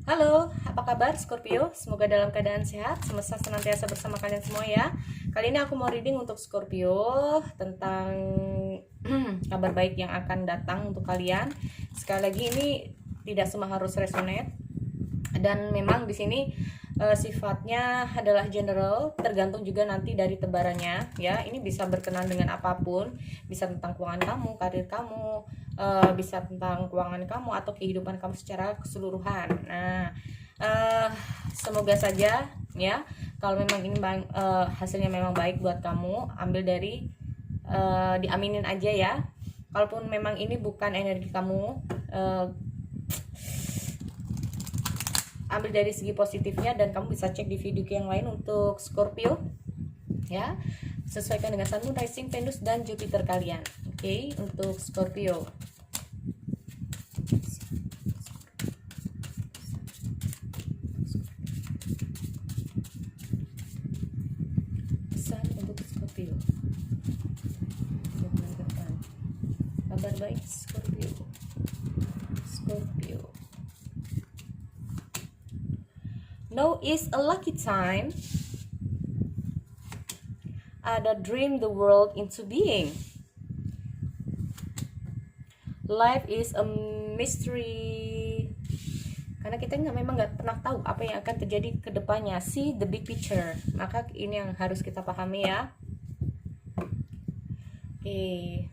Halo, apa kabar Scorpio? Semoga dalam keadaan sehat, semesta senantiasa bersama kalian semua ya. Kali ini aku mau reading untuk Scorpio tentang kabar baik yang akan datang untuk kalian. Sekali lagi ini tidak semua harus resonate dan memang di sini sifatnya adalah general, tergantung juga nanti dari tebarannya ya. Ini bisa berkenan dengan apapun, bisa tentang keuangan kamu, karir kamu, bisa tentang keuangan kamu atau kehidupan kamu secara keseluruhan. Nah, semoga saja ya, kalau memang ini hasilnya memang baik buat kamu, ambil dari diaminin aja ya. Kalaupun memang ini bukan energi kamu, ambil dari segi positifnya dan kamu bisa cek di video yang lain untuk Scorpio ya, sesuaikan dengan Sun, Moon, Rising, Venus dan Jupiter kalian. Oke, untuk Scorpio Sun untuk Scorpio bulan depan, kabar baik Scorpio. Now is a lucky time. Ada dream the world into being. Life is a mystery. Karena kita memang nggak pernah tahu apa yang akan terjadi ke depannya. See the big picture. Maka ini yang harus kita pahami ya. Oke.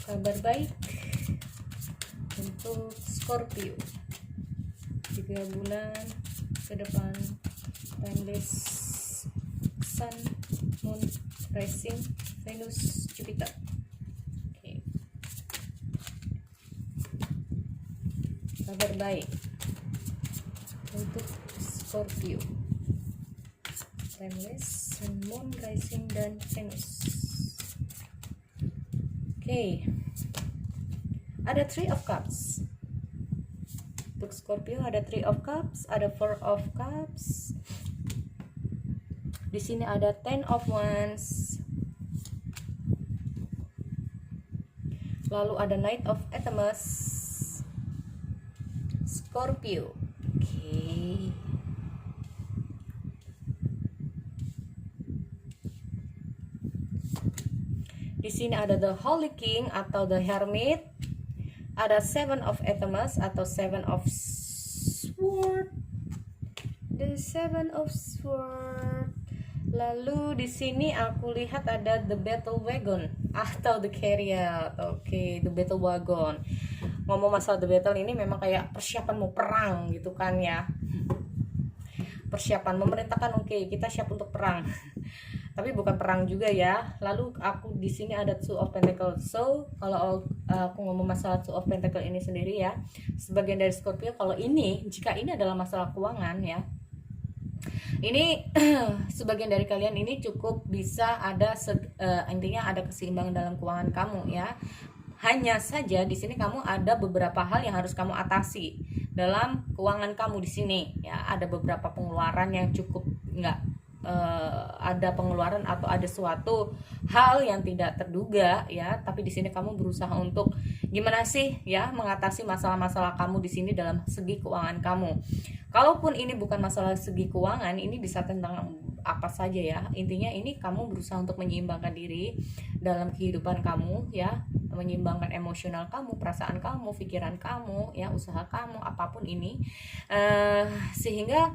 Kabar baik untuk Scorpio 3 bulan ke depan. Timeless Sun, Moon, Rising, Venus, Jupiter. Oke. Kabar baik untuk Scorpio. Timeless Sun, Moon, Rising, dan Venus. Oke. Ada Three of Cups. Untuk Scorpio ada Three of Cups, ada Four of Cups. Di sini ada Ten of Wands. Lalu ada Knight of Atoms. Scorpio. Oke. Di sini ada the Holy King atau the Hermit. Ada Seven of Atoms atau Seven of Sword. The Seven of Sword. Lalu di sini aku lihat ada the Battle Wagon atau the Chariot. Oke, the Battle Wagon. Ngomong masalah the battle ini memang kayak persiapan mau perang gitu kan ya. Persiapan memerintahkan, oke, kita siap untuk perang. Tapi bukan perang juga ya. Lalu aku di sini ada Two of Pentacles. So kalau aku ngomong masalah Two of Pentacles ini sendiri ya, sebagian dari Scorpio, kalau ini, jika ini adalah masalah keuangan ya, ini sebagian dari kalian ini cukup bisa ada intinya ada keseimbangan dalam keuangan kamu ya. Hanya saja di sini kamu ada beberapa hal yang harus kamu atasi dalam keuangan kamu di sini ya. Ada beberapa pengeluaran yang cukup ada pengeluaran atau ada suatu hal yang tidak terduga ya, tapi di sini kamu berusaha untuk gimana sih ya mengatasi masalah-masalah kamu di sini dalam segi keuangan kamu. Kalaupun ini bukan masalah segi keuangan, ini bisa tentang apa saja ya. Intinya ini kamu berusaha untuk menyeimbangkan diri dalam kehidupan kamu ya, menyeimbangkan emosional kamu, perasaan kamu, pikiran kamu ya, usaha kamu, apapun ini, sehingga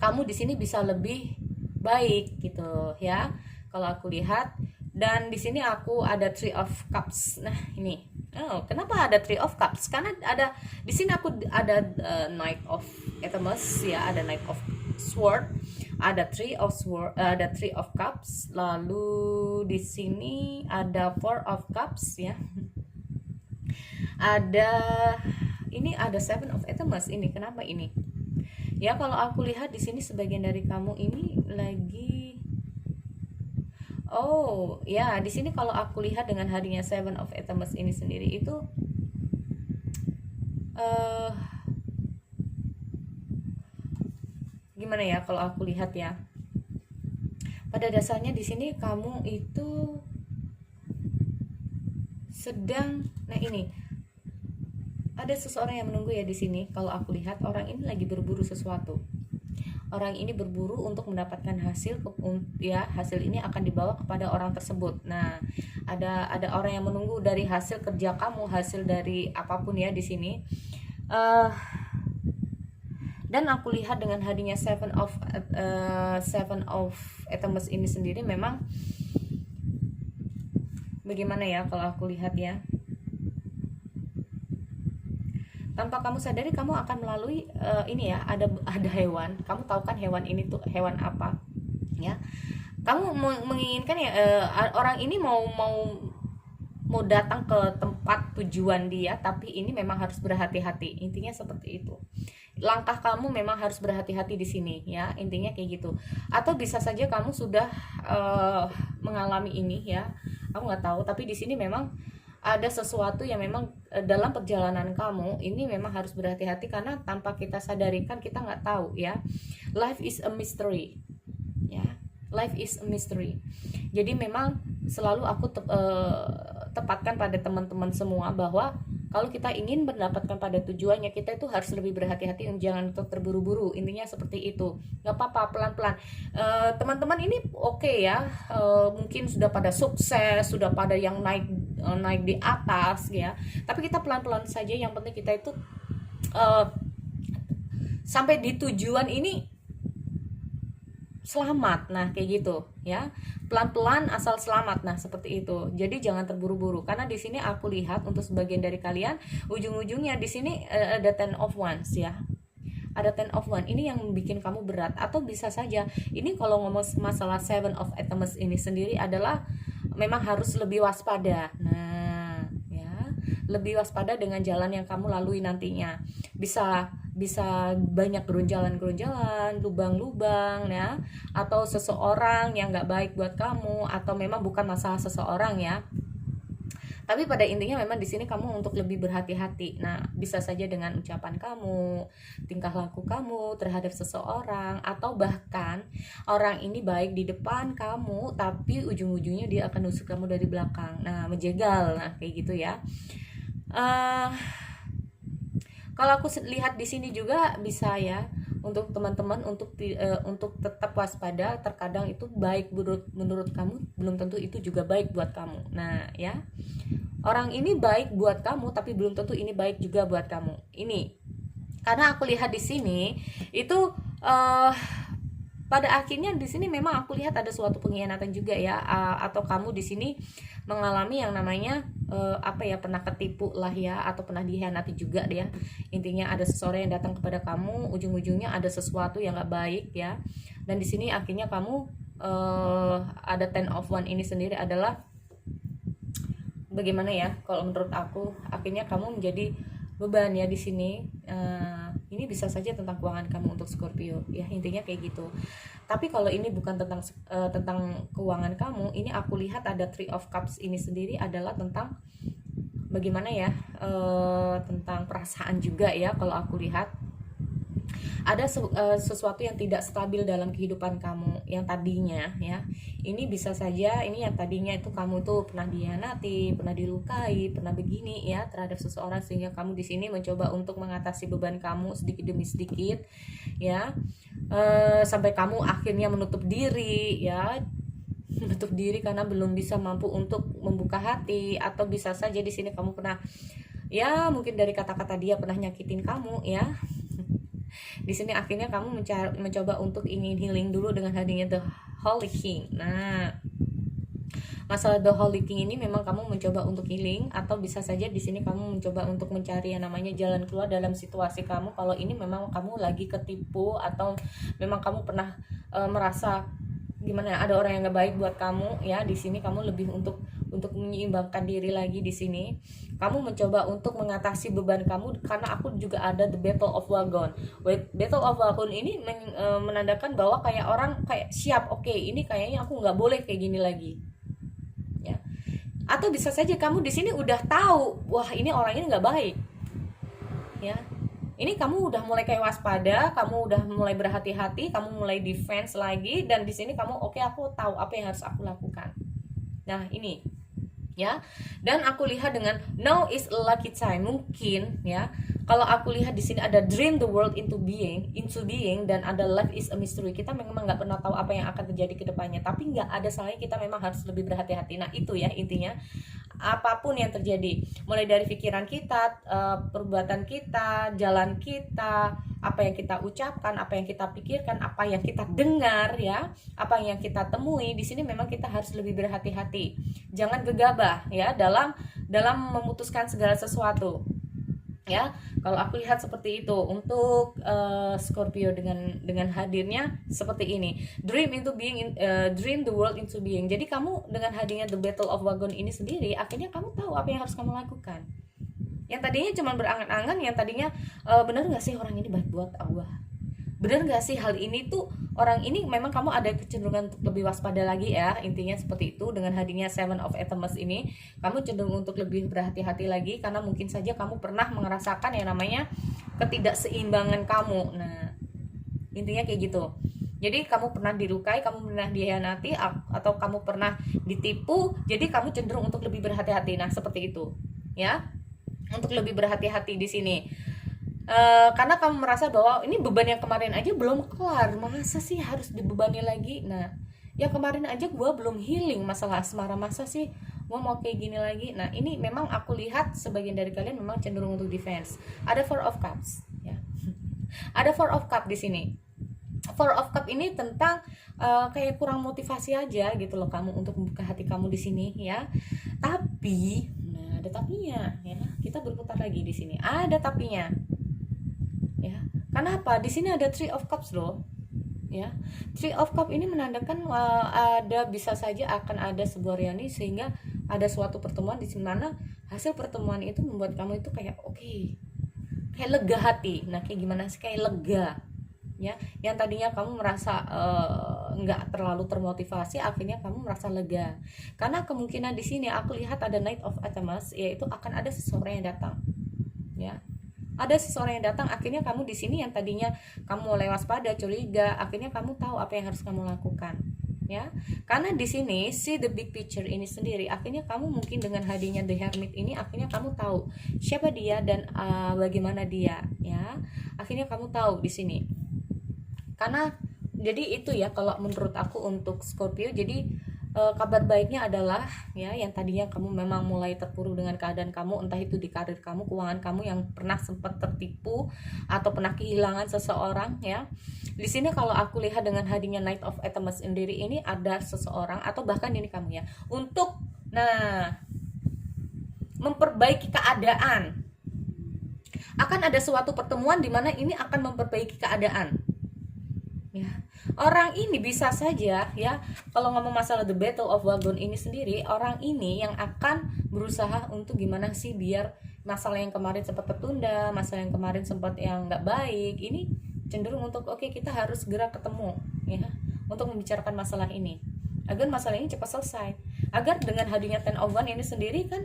kamu di sini bisa lebih baik gitu ya. Kalau aku lihat, dan di sini aku ada Three of Cups. Nah, ini. Oh, kenapa ada Three of Cups? Karena ada di sini aku ada Knight of Atoms ya, ada Knight of Sword, ada Three of Sword, ada Three of Cups. Lalu di sini ada Four of Cups ya. Ada ini ada Seven of Atoms. Ini kenapa ini? Ya, kalau aku lihat di sini sebagian dari kamu ini lagi, oh ya, di sini kalau aku lihat dengan harinya Seven of Atoms ini sendiri itu eh gimana ya kalau aku lihat ya, pada dasarnya di sini kamu itu sedang, nah ini ada seseorang yang menunggu ya di sini. Kalau aku lihat orang ini lagi berburu sesuatu. Orang ini berburu untuk mendapatkan hasil, ya hasil ini akan dibawa kepada orang tersebut. Nah, ada orang yang menunggu dari hasil kerja kamu, hasil dari apapun ya di sini. Dan aku lihat dengan hadirnya Seven of Atoms ini sendiri memang bagaimana ya kalau aku lihat ya, tanpa kamu sadari kamu akan melalui ini ya, ada hewan. Kamu tahu kan hewan ini tuh hewan apa ya, kamu menginginkan ya orang ini mau datang ke tempat tujuan dia, tapi ini memang harus berhati-hati, intinya seperti itu. Langkah kamu memang harus berhati-hati di sini ya, intinya kayak gitu. Atau bisa saja kamu sudah mengalami ini ya, aku nggak tahu, tapi di sini memang ada sesuatu yang memang dalam perjalanan kamu ini memang harus berhati-hati, karena tanpa kita sadarikan kita nggak tahu ya. Life is a mystery ya, life is a mystery. Jadi memang selalu aku tepatkan pada teman-teman semua bahwa kalau kita ingin mendapatkan pada tujuannya, kita itu harus lebih berhati-hati, jangan untuk terburu-buru, intinya seperti itu. Nggak apa-apa, pelan-pelan. Teman-teman ini oke ya, mungkin sudah pada sukses, sudah pada yang naik di atas ya, tapi kita pelan-pelan saja. Yang penting kita itu sampai di tujuan ini selamat, nah kayak gitu ya, pelan-pelan asal selamat, nah seperti itu. Jadi jangan terburu-buru, karena di sini aku lihat untuk sebagian dari kalian ujung-ujungnya di sini ada Ten of Wands ya, ada Ten of Wands ini yang bikin kamu berat. Atau bisa saja ini kalau ngomong masalah Seven of Atoms ini sendiri adalah memang harus lebih waspada. Nah ya, lebih waspada dengan jalan yang kamu lalui nantinya. Bisa banyak gerunjalan, lubang-lubang ya, atau seseorang yang nggak baik buat kamu, atau memang bukan masalah seseorang ya, tapi pada intinya memang di sini kamu untuk lebih berhati-hati. Nah, bisa saja dengan ucapan kamu, tingkah laku kamu terhadap seseorang, atau bahkan orang ini baik di depan kamu tapi ujung-ujungnya dia akan nusuk kamu dari belakang. Nah, menjegal, nah kayak gitu ya. Kalau aku lihat di sini juga bisa ya, untuk teman-teman untuk tetap waspada. Terkadang itu baik menurut kamu, belum tentu itu juga baik buat kamu. Nah ya, orang ini baik buat kamu tapi belum tentu ini baik juga buat kamu. Ini karena aku lihat di sini itu pada akhirnya di sini memang aku lihat ada suatu pengkhianatan juga ya, atau kamu di sini mengalami yang namanya pernah ketipu lah ya, atau pernah dikhianati juga dia. Intinya ada seseorang yang datang kepada kamu, ujung-ujungnya ada sesuatu yang nggak baik ya. Dan di sini akhirnya kamu ada Ten of Wands ini sendiri adalah bagaimana ya? Kalau menurut aku akhirnya kamu menjadi beban ya di sini. Ini bisa saja tentang keuangan kamu untuk Scorpio ya, intinya kayak gitu. Tapi kalau ini bukan tentang keuangan kamu, ini aku lihat ada Three of Cups ini sendiri adalah tentang bagaimana ya, tentang perasaan juga ya. Kalau aku lihat ada sesuatu yang tidak stabil dalam kehidupan kamu yang tadinya ya. Ini bisa saja ini yang tadinya itu kamu tuh pernah dikhianati, pernah dilukai, pernah begini ya terhadap seseorang, sehingga kamu di sini mencoba untuk mengatasi beban kamu sedikit demi sedikit ya, sampai kamu akhirnya menutup diri ya, menutup diri karena belum bisa mampu untuk membuka hati. Atau bisa saja di sini kamu pernah ya, mungkin dari kata-kata dia pernah nyakitin kamu ya. Di sini akhirnya kamu mencoba untuk ingin healing dulu dengan hadirnya The Holy King. Nah, masalah The Holy King ini memang kamu mencoba untuk healing, atau bisa saja di sini kamu mencoba untuk mencari yang namanya jalan keluar dalam situasi kamu. Kalau ini memang kamu lagi ketipu, atau memang kamu pernah merasa gimana ada orang yang gak baik buat kamu ya. Di sini kamu lebih untuk menyeimbangkan diri lagi. Di sini kamu mencoba untuk mengatasi beban kamu, karena aku juga ada The Battle of Wagon. Battle of Wagon ini menandakan bahwa kayak orang kayak siap, oke, ini kayaknya aku nggak boleh kayak gini lagi ya. Atau bisa saja kamu di sini udah tahu, wah ini orang ini nggak baik ya. Ini kamu udah mulai kayak waspada, kamu udah mulai berhati-hati, kamu mulai defense lagi, dan di sini kamu oke, aku tahu apa yang harus aku lakukan. Nah, ini ya. Dan aku lihat dengan now is a lucky time. Mungkin ya, kalau aku lihat di sini ada dream the world into being, dan ada life is a mystery. Kita memang nggak pernah tahu apa yang akan terjadi ke depannya, tapi nggak ada salahnya kita memang harus lebih berhati-hati. Nah, itu ya intinya. Apapun yang terjadi, mulai dari pikiran kita, perbuatan kita, jalan kita, apa yang kita ucapkan, apa yang kita pikirkan, apa yang kita dengar ya, apa yang kita temui, di sini memang kita harus lebih berhati-hati. Jangan gegabah ya dalam memutuskan segala sesuatu. Ya, kalau aku lihat seperti itu untuk Scorpio dengan hadirnya seperti ini, dream into being, dream the world into being. Jadi kamu dengan hadirnya the battle of wagon ini sendiri, akhirnya kamu tahu apa yang harus kamu lakukan. Yang tadinya cuma berangan-angan, yang tadinya benar nggak sih orang ini baik buat aku, benar nggak sih hal ini tuh, orang ini memang kamu ada kecenderungan untuk lebih waspada lagi ya, intinya seperti itu. Dengan hadirnya Seven of Atoms ini, kamu cenderung untuk lebih berhati-hati lagi, karena mungkin saja kamu pernah merasakan yang namanya ketidakseimbangan kamu. Nah, intinya kayak gitu. Jadi kamu pernah dilukai, kamu pernah dihianati, atau kamu pernah ditipu, jadi kamu cenderung untuk lebih berhati-hati. Nah, seperti itu ya, untuk lebih berhati-hati di sini. Karena kamu merasa bahwa ini beban yang kemarin aja belum kelar, masa sih harus dibebani lagi. Nah, ya kemarin aja gue belum healing masalah asmara, masa sih gue mau kayak gini lagi. Nah, ini memang aku lihat sebagian dari kalian memang cenderung untuk defense. Ada Four of Cups ya. Ada Four of Cup di sini. Four of Cup ini tentang kayak kurang motivasi aja gitu loh kamu untuk membuka hati kamu di sini ya. Tapi, nah ada tapinya ya. Kita berputar lagi di sini. Ada tapinya. Ya, kenapa? Di sini ada Three of Cups loh. Ya, Three of Cups ini menandakan ada bisa saja akan ada sebuah reuni, sehingga ada suatu pertemuan di mana hasil pertemuan itu membuat kamu itu kayak oke, kayak lega hati. Nah, kayak gimana sih, kayak lega ya, yang tadinya kamu merasa nggak terlalu termotivasi, akhirnya kamu merasa lega, karena kemungkinan di sini aku lihat ada Knight of Atoms, yaitu akan ada seseorang yang datang ya. Ada seseorang yang datang, akhirnya kamu di sini yang tadinya kamu mulai waspada, curiga, akhirnya kamu tahu apa yang harus kamu lakukan ya. Karena di sini see the big picture ini sendiri, akhirnya kamu mungkin dengan hadirnya the Hermit ini, akhirnya kamu tahu siapa dia dan bagaimana dia ya. Akhirnya kamu tahu di sini. Karena jadi itu ya kalau menurut aku untuk Scorpio. Jadi kabar baiknya adalah ya, yang tadinya kamu memang mulai terpuruk dengan keadaan kamu, entah itu di karir kamu, keuangan kamu yang pernah sempat tertipu atau pernah kehilangan seseorang ya. Di sini kalau aku lihat dengan hadirnya Knight of Atoms sendiri ini, ada seseorang atau bahkan ini kamu ya, untuk memperbaiki keadaan. Akan ada suatu pertemuan di mana ini akan memperbaiki keadaan. Ya, orang ini bisa saja ya, kalau ngomong masalah the battle of wagon ini sendiri, orang ini yang akan berusaha untuk gimana sih biar masalah yang kemarin sempat tertunda, masalah yang kemarin sempat yang nggak baik, ini cenderung untuk oke, kita harus segera ketemu ya, untuk membicarakan masalah ini agar masalah ini cepat selesai. Agar dengan hadirnya Ten of Wands ini sendiri kan,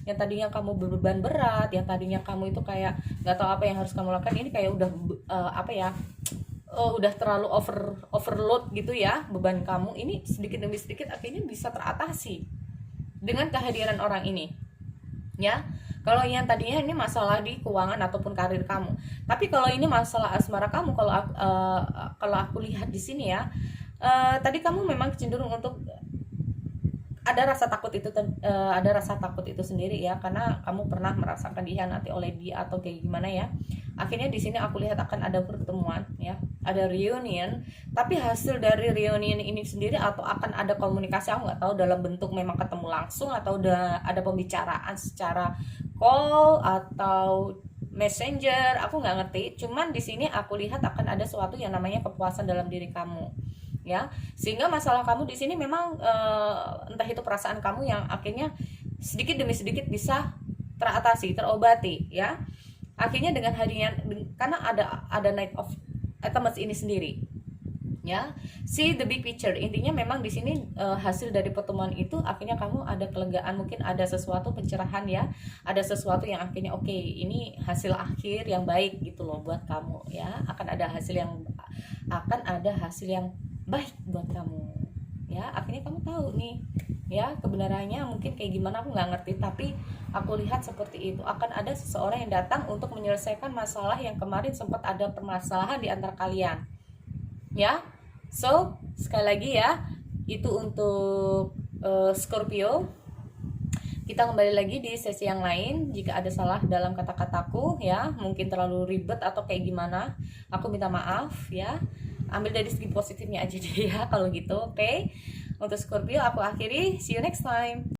yang tadinya kamu beban berat, yang tadinya kamu itu kayak nggak tahu apa yang harus kamu lakukan, ini kayak udah udah terlalu overload gitu ya beban kamu, ini sedikit demi sedikit akhirnya bisa teratasi dengan kehadiran orang ini ya. Kalau yang tadinya ini masalah di keuangan ataupun karir kamu, tapi kalau ini masalah asmara kamu, kalau aku lihat di sini ya, tadi kamu memang cenderung untuk ada rasa takut itu sendiri ya, karena kamu pernah merasakan dihianati oleh dia atau kayak gimana ya. Akhirnya di sini aku lihat akan ada pertemuan ya, ada reunion, tapi hasil dari reunion ini sendiri atau akan ada komunikasi, aku nggak tahu dalam bentuk memang ketemu langsung atau udah ada pembicaraan secara call atau messenger, aku nggak ngerti. Cuman di sini aku lihat akan ada sesuatu yang namanya kepuasan dalam diri kamu ya, sehingga masalah kamu di sini memang entah itu perasaan kamu yang akhirnya sedikit demi sedikit bisa teratasi, terobati ya. Akhirnya dengan hadirnya, karena ada Knight of Atoms ini sendiri ya. See the big picture, intinya memang di sini hasil dari pertemuan itu akhirnya kamu ada kelegaan, mungkin ada sesuatu pencerahan ya, ada sesuatu yang akhirnya oke, ini hasil akhir yang baik gitu loh buat kamu ya, akan ada hasil yang baik buat kamu ya. Akhirnya kamu tahu nih ya kebenarannya, mungkin kayak gimana aku nggak ngerti, tapi aku lihat seperti itu. Akan ada seseorang yang datang untuk menyelesaikan masalah yang kemarin sempat ada permasalahan di antara kalian ya. So sekali lagi ya, itu untuk Scorpio. Kita kembali lagi di sesi yang lain. Jika ada salah dalam kata-kataku ya, mungkin terlalu ribet atau kayak gimana, aku minta maaf ya. Ambil dari segi positifnya aja deh ya kalau gitu. Oke, untuk Scorpio aku akhiri. See you next time.